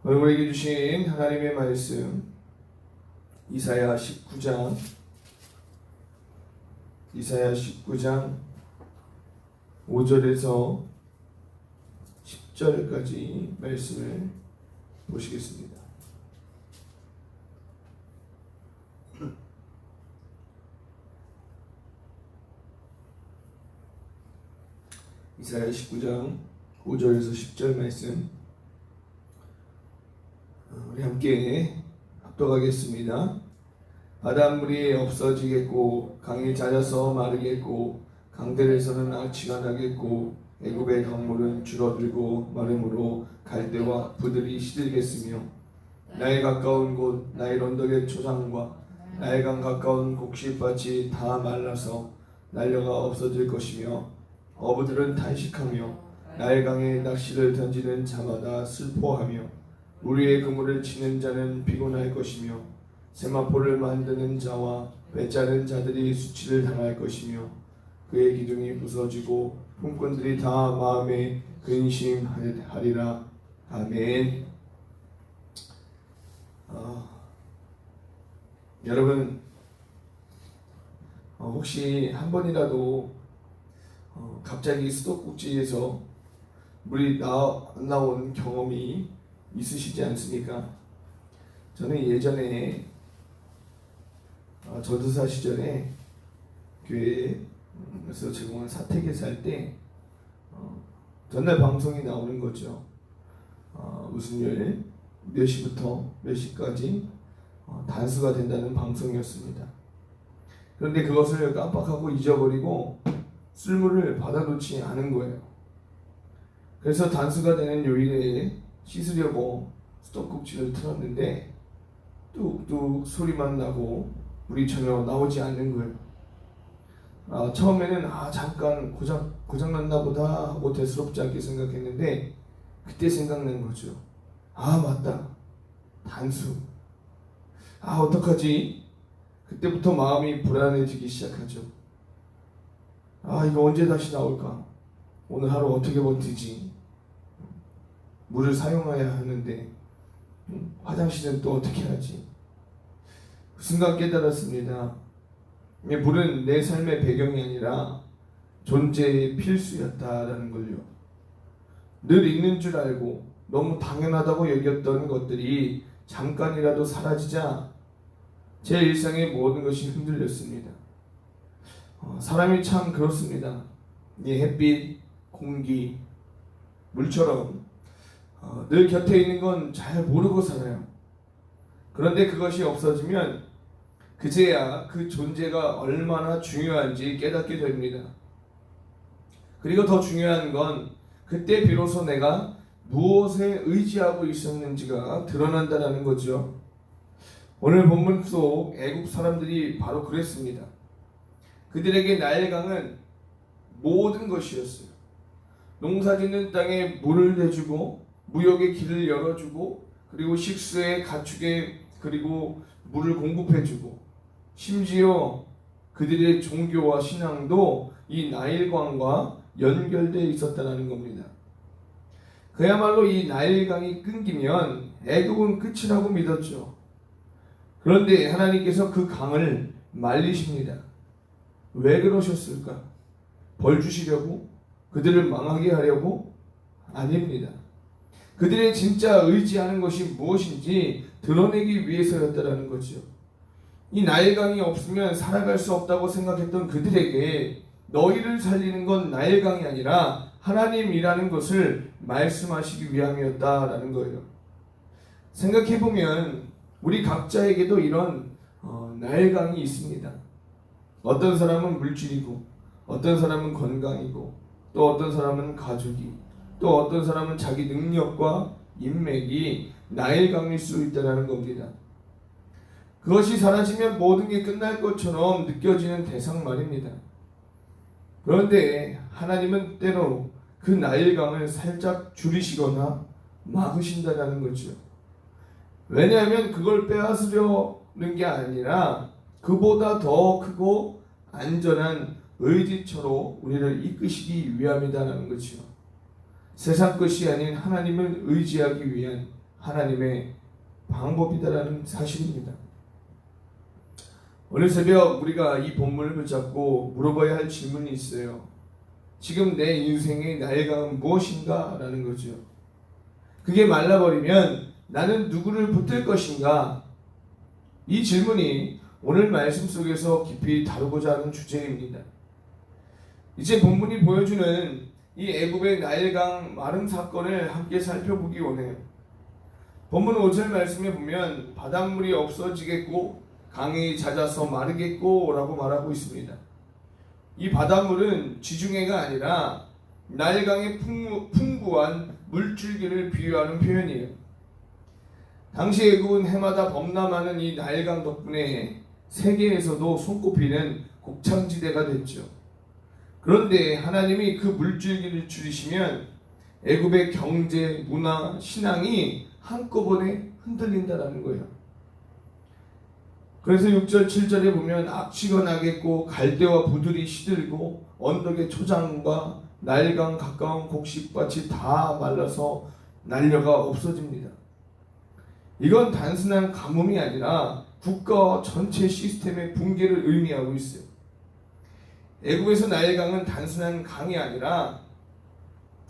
오늘 우리에게 주신 하나님의 말씀 이사야 19장 5절에서 10절까지 말씀을 보시겠습니다. 이사야 19장 5절에서 10절 말씀 우리 함께 합독하겠습니다. 바닷물이 없어지겠고 강이 잦아서 마르겠고 강들에서는 악취가 나겠고 애굽의 강물은 줄어들고 마름으로 갈대와 부들이 시들겠으며 나의 가까운 곳 나의 언덕의 초장과 나의 강 가까운 곡식밭이 다 말라서 난려가 없어질 것이며 어부들은 탄식하며 나의 강에 낚시를 던지는 자마다 슬퍼하며 우리의 그물을 치는 자는 피곤할 것이며 세마포를 만드는 자와 배짜는 자들이 수치를 당할 것이며 그의 기둥이 부서지고 품꾼들이 다 마음에 근심하리라. 아멘. 여러분 혹시 한 번이라도 갑자기 수도꼭지에서 물이 나온 경험이 있으시지 않습니까? 저는 예전에 전도사 시절에 교회에서 제공한 사택에 살 때 전날 방송이 나오는 거죠. 무슨 요일 몇 시부터 몇 시까지 단수가 된다는 방송이었습니다. 그런데 그것을 깜빡하고 잊어버리고 쓸물을 받아놓지 않은 거예요. 그래서 단수가 되는 요일에 씻으려고 수도꼭지를 틀었는데 뚝뚝 소리만 나고 물이 전혀 나오지 않는 거예요. 처음에는 잠깐 고장났나 보다 하고 대수롭지 않게 생각했는데 그때 생각난 거죠. 맞다, 단수. 어떡하지? 그때부터 마음이 불안해지기 시작하죠. 이거 언제 다시 나올까? 오늘 하루 어떻게 버티지? 물을 사용해야 하는데 화장실은 또 어떻게 하지? 그 순간 깨달았습니다. 물은 내 삶의 배경이 아니라 존재의 필수였다라는 걸요. 늘 있는 줄 알고 너무 당연하다고 여겼던 것들이 잠깐이라도 사라지자 제 일상의 모든 것이 흔들렸습니다. 사람이 참 그렇습니다. 햇빛, 공기, 물처럼 늘 곁에 있는 건 잘 모르고 살아요. 그런데 그것이 없어지면 그제야 그 존재가 얼마나 중요한지 깨닫게 됩니다. 그리고 더 중요한 건 그때 비로소 내가 무엇에 의지하고 있었는지가 드러난다는 거죠. 오늘 본문 속 애굽 사람들이 바로 그랬습니다. 그들에게 나일강은 모든 것이었어요. 농사짓는 땅에 물을 내주고 무역의 길을 열어주고 그리고 식수에 가축에 그리고 물을 공급해주고 심지어 그들의 종교와 신앙도 이 나일강과 연결되어 있었다는 겁니다. 그야말로 이 나일강이 끊기면 애굽은 끝이라고 믿었죠. 그런데 하나님께서 그 강을 말리십니다. 왜 그러셨을까? 벌 주시려고? 그들을 망하게 하려고? 아닙니다. 그들의 진짜 의지하는 것이 무엇인지 드러내기 위해서였다라는 거죠. 이 나일강이 없으면 살아갈 수 없다고 생각했던 그들에게 너희를 살리는 건 나일강이 아니라 하나님이라는 것을 말씀하시기 위함이었다라는 거예요. 생각해보면 우리 각자에게도 이런 나일강이 있습니다. 어떤 사람은 물질이고 어떤 사람은 건강이고 또 어떤 사람은 가족이 또 어떤 사람은 자기 능력과 인맥이 나일강일 수 있다는 겁니다. 그것이 사라지면 모든 게 끝날 것처럼 느껴지는 대상 말입니다. 그런데 하나님은 때로 그 나일강을 살짝 줄이시거나 막으신다는 거죠. 왜냐하면 그걸 빼앗으려는 게 아니라 그보다 더 크고 안전한 의지처로 우리를 이끄시기 위함이다라는 거죠. 세상 것이 아닌 하나님을 의지하기 위한 하나님의 방법이다라는 사실입니다. 오늘 새벽 우리가 이 본문을 붙잡고 물어봐야 할 질문이 있어요. 지금 내 인생의 나일강은 무엇인가? 라는 거죠. 그게 말라버리면 나는 누구를 붙들 것인가? 이 질문이 오늘 말씀 속에서 깊이 다루고자 하는 주제입니다. 이제 본문이 보여주는 이 애굽의 나일강 마름 사건을 함께 살펴보기 원해요. 본문 5절 말씀에 보면 바닷물이 없어지겠고 강이 잦아서 마르겠고 라고 말하고 있습니다. 이 바닷물은 지중해가 아니라 나일강의 풍부한 물줄기를 비유하는 표현이에요. 당시 애굽은 해마다 범람하는 이 나일강 덕분에 세계에서도 손꼽히는 곡창지대가 됐죠. 그런데 하나님이 그 물줄기를 줄이시면 애굽의 경제, 문화, 신앙이 한꺼번에 흔들린다라는 거예요. 그래서 6절, 7절에 보면 악취가 나겠고 갈대와 부들이 시들고 언덕의 초장과 나일강 가까운 곡식밭이 다 말라서 난려가 없어집니다. 이건 단순한 가뭄이 아니라 국가 전체 시스템의 붕괴를 의미하고 있어요. 애굽에서 나일강은 단순한 강이 아니라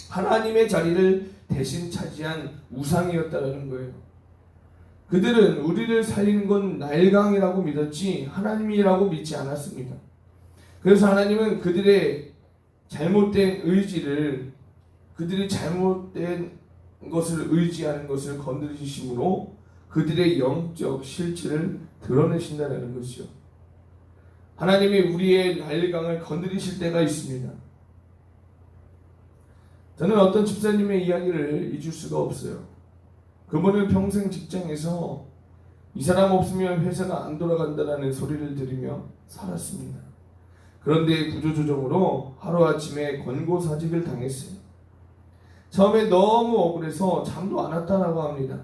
하나님의 자리를 대신 차지한 우상이었다는 거예요. 그들은 우리를 살리는 건 나일강이라고 믿었지 하나님이라고 믿지 않았습니다. 그래서 하나님은 그들의 잘못된 의지를, 그들이 잘못된 것을 의지하는 것을 건드리심으로 그들의 영적 실체를 드러내신다는 것이죠. 하나님이 우리의 나일강을 건드리실 때가 있습니다. 저는 어떤 집사님의 이야기를 잊을 수가 없어요. 그분은 평생 직장에서 이 사람 없으면 회사가 안 돌아간다라는 소리를 들으며 살았습니다. 그런데 구조조정으로 하루아침에 권고사직을 당했어요. 처음에 너무 억울해서 잠도 안 왔다라고 합니다.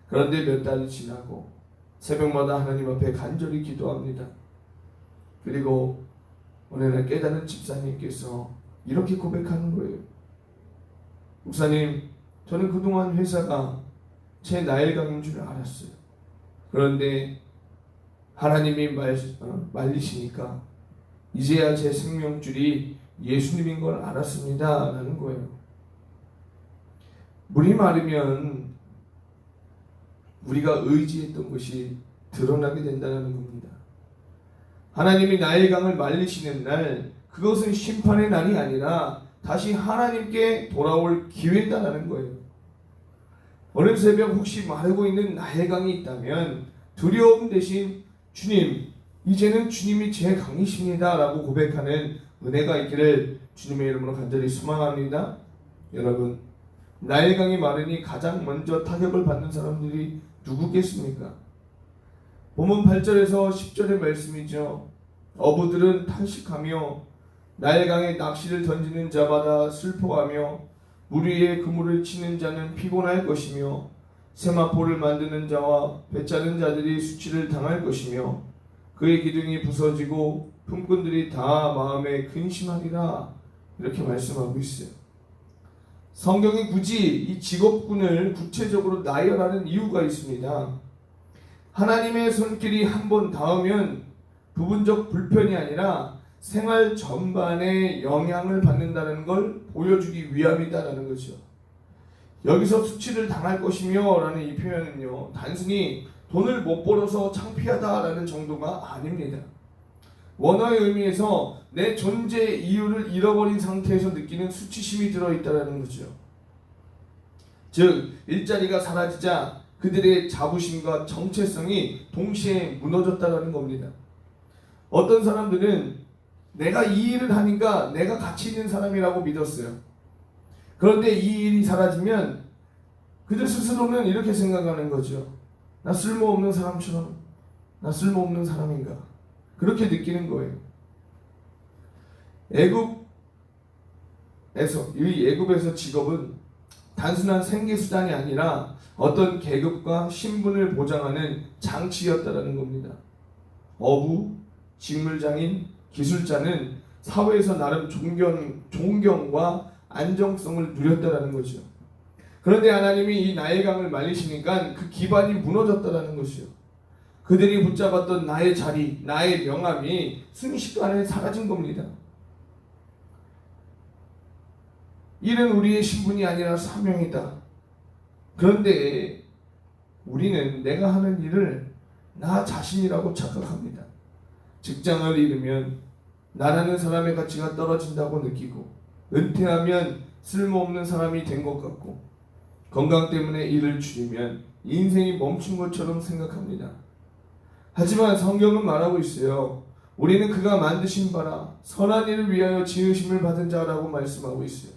그런데 몇 달이 지나고 새벽마다 하나님 앞에 간절히 기도합니다. 그리고 어느 날 깨달은 집사님께서 이렇게 고백하는 거예요. 목사님, 저는 그동안 회사가 제 나일강인 줄 알았어요. 그런데 하나님이 말리시니까 이제야 제 생명줄이 예수님인 걸 알았습니다 라는 거예요. 물이 마르면 우리가 의지했던 것이 드러나게 된다는 겁니다. 하나님이 나일강을 말리시는 날, 그것은 심판의 날이 아니라 다시 하나님께 돌아올 기회다라는 거예요. 오늘 새벽 혹시 마르고 있는 나일강이 있다면 두려움 대신 주님, 이제는 주님이 제 강이십니다 라고 고백하는 은혜가 있기를 주님의 이름으로 간절히 소망합니다. 여러분, 나일강이 마르니 가장 먼저 타격을 받는 사람들이 누구겠습니까? 본문 8절에서 10절의 말씀이죠. 어부들은 탄식하며 나일강에 낚시를 던지는 자마다 슬퍼하며 물 위에 그물을 치는 자는 피곤할 것이며 세마포를 만드는 자와 배 짜는 자들이 수치를 당할 것이며 그의 기둥이 부서지고 품꾼들이 다 마음에 근심하리라. 이렇게 말씀하고 있어요. 성경이 굳이 이 직업군을 구체적으로 나열하는 이유가 있습니다. 하나님의 손길이 한번 닿으면 부분적 불편이 아니라 생활 전반에 영향을 받는다는 걸 보여주기 위함이다라는 거죠. 여기서 수치를 당할 것이며 라는 이 표현은요, 단순히 돈을 못 벌어서 창피하다라는 정도가 아닙니다. 원어의 의미에서 내 존재 이유를 잃어버린 상태에서 느끼는 수치심이 들어있다는 거죠. 즉 일자리가 사라지자 그들의 자부심과 정체성이 동시에 무너졌다는 겁니다. 어떤 사람들은 내가 이 일을 하니까 내가 가치 있는 사람이라고 믿었어요. 그런데 이 일이 사라지면 그들 스스로는 이렇게 생각하는 거죠. 나 쓸모없는 사람처럼, 나 쓸모없는 사람인가, 그렇게 느끼는 거예요. 애굽에서 직업은 단순한 생계수단이 아니라 어떤 계급과 신분을 보장하는 장치였다는 겁니다. 어부, 직물장인, 기술자는 사회에서 나름 존경과 안정성을 누렸다는 거죠. 그런데 하나님이 이 나일강을 말리시니까 그 기반이 무너졌다라는 것이요. 그들이 붙잡았던 나의 자리, 나의 명함이 순식간에 사라진 겁니다. 일은 우리의 신분이 아니라 사명이다. 그런데 우리는 내가 하는 일을 나 자신이라고 착각합니다. 직장을 잃으면 나라는 사람의 가치가 떨어진다고 느끼고, 은퇴하면 쓸모없는 사람이 된 것 같고, 건강 때문에 일을 줄이면 인생이 멈춘 것처럼 생각합니다. 하지만 성경은 말하고 있어요. 우리는 그가 만드신 바라 선한 일을 위하여 지으심을 받은 자라고 말씀하고 있어요.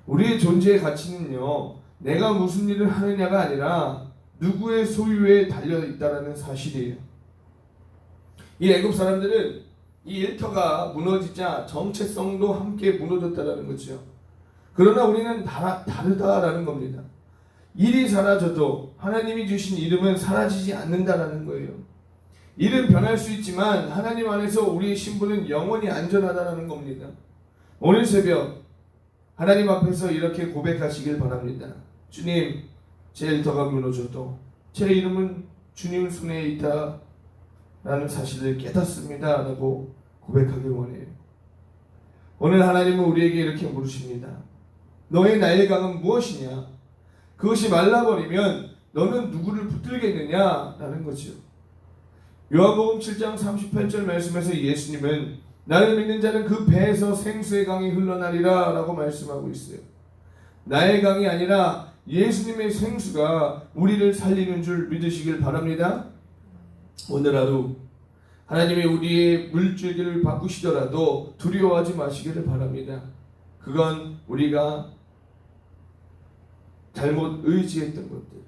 우리의 존재의 가치는요, 내가 무슨 일을 하느냐가 아니라 누구의 소유에 달려 있다라는 사실이에요. 이 애굽 사람들은 이 일터가 무너지자 정체성도 함께 무너졌다라는 거죠. 그러나 우리는 다르다라는 겁니다. 일이 사라져도 하나님이 주신 이름은 사라지지 않는다라는 거예요. 일은 변할 수 있지만 하나님 안에서 우리의 신분은 영원히 안전하다라는 겁니다. 오늘 새벽 하나님 앞에서 이렇게 고백하시길 바랍니다. 주님, 제 일터가 무너져도 제 이름은 주님 손에 있다 라는 사실을 깨닫습니다 라고 고백하길 원해요. 오늘 하나님은 우리에게 이렇게 물으십니다. 너의 나일강은 무엇이냐? 그것이 말라버리면 너는 누구를 붙들겠느냐? 라는 거죠. 요한복음 7장 38절 말씀에서 예수님은 나를 믿는 자는 그 배에서 생수의 강이 흘러나리라 라고 말씀하고 있어요. 나의 강이 아니라 예수님의 생수가 우리를 살리는 줄 믿으시길 바랍니다. 오늘 하루 하나님이 우리의 물줄기를 바꾸시더라도 두려워하지 마시기를 바랍니다. 그건 우리가 잘못 의지했던 것들,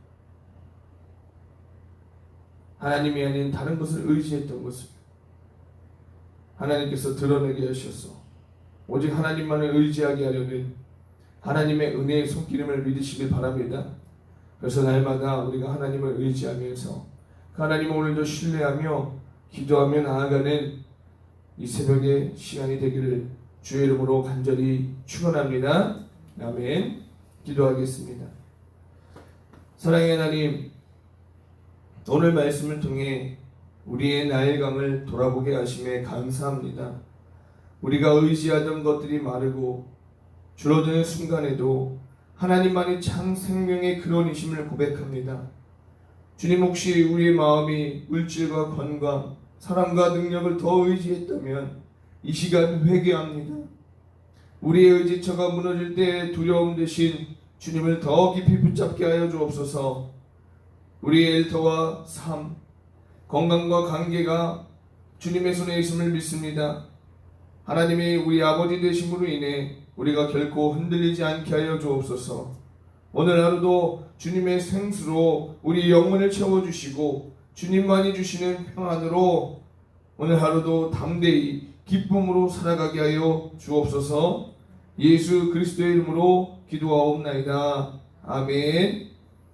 하나님이 아닌 다른 것을 의지했던 것을 하나님께서 드러내게 하셔서 오직 하나님만을 의지하게 하려는 하나님의 은혜의 손기름을 믿으시길 바랍니다. 그래서 날마다 우리가 하나님을 의지하면서 그 하나님을 오늘도 신뢰하며 기도하며 나아가는 이 새벽의 시간이 되기를 주의 이름으로 간절히 축원합니다. 아멘. 기도하겠습니다. 사랑의 하나님, 오늘 말씀을 통해 우리의 나일강을 돌아보게 하심에 감사합니다. 우리가 의지하던 것들이 마르고 줄어드는 순간에도 하나님만이 참 생명의 근원이심을 고백합니다. 주님, 혹시 우리의 마음이 물질과 건강, 사랑과 능력을 더 의지했다면 이 시간 회개합니다. 우리의 의지처가 무너질 때 두려움 대신 주님을 더 깊이 붙잡게 하여 주옵소서. 우리의 일터와 삶, 건강과 관계가 주님의 손에 있음을 믿습니다. 하나님이 우리 아버지 되심으로 인해 우리가 결코 흔들리지 않게 하여 주옵소서. 오늘 하루도 주님의 생수로 우리 영혼을 채워주시고 주님만이 주시는 평안으로 오늘 하루도 담대히 기쁨으로 살아가게 하여 주옵소서. 예수 그리스도의 이름으로 기도하옵나이다. 아멘.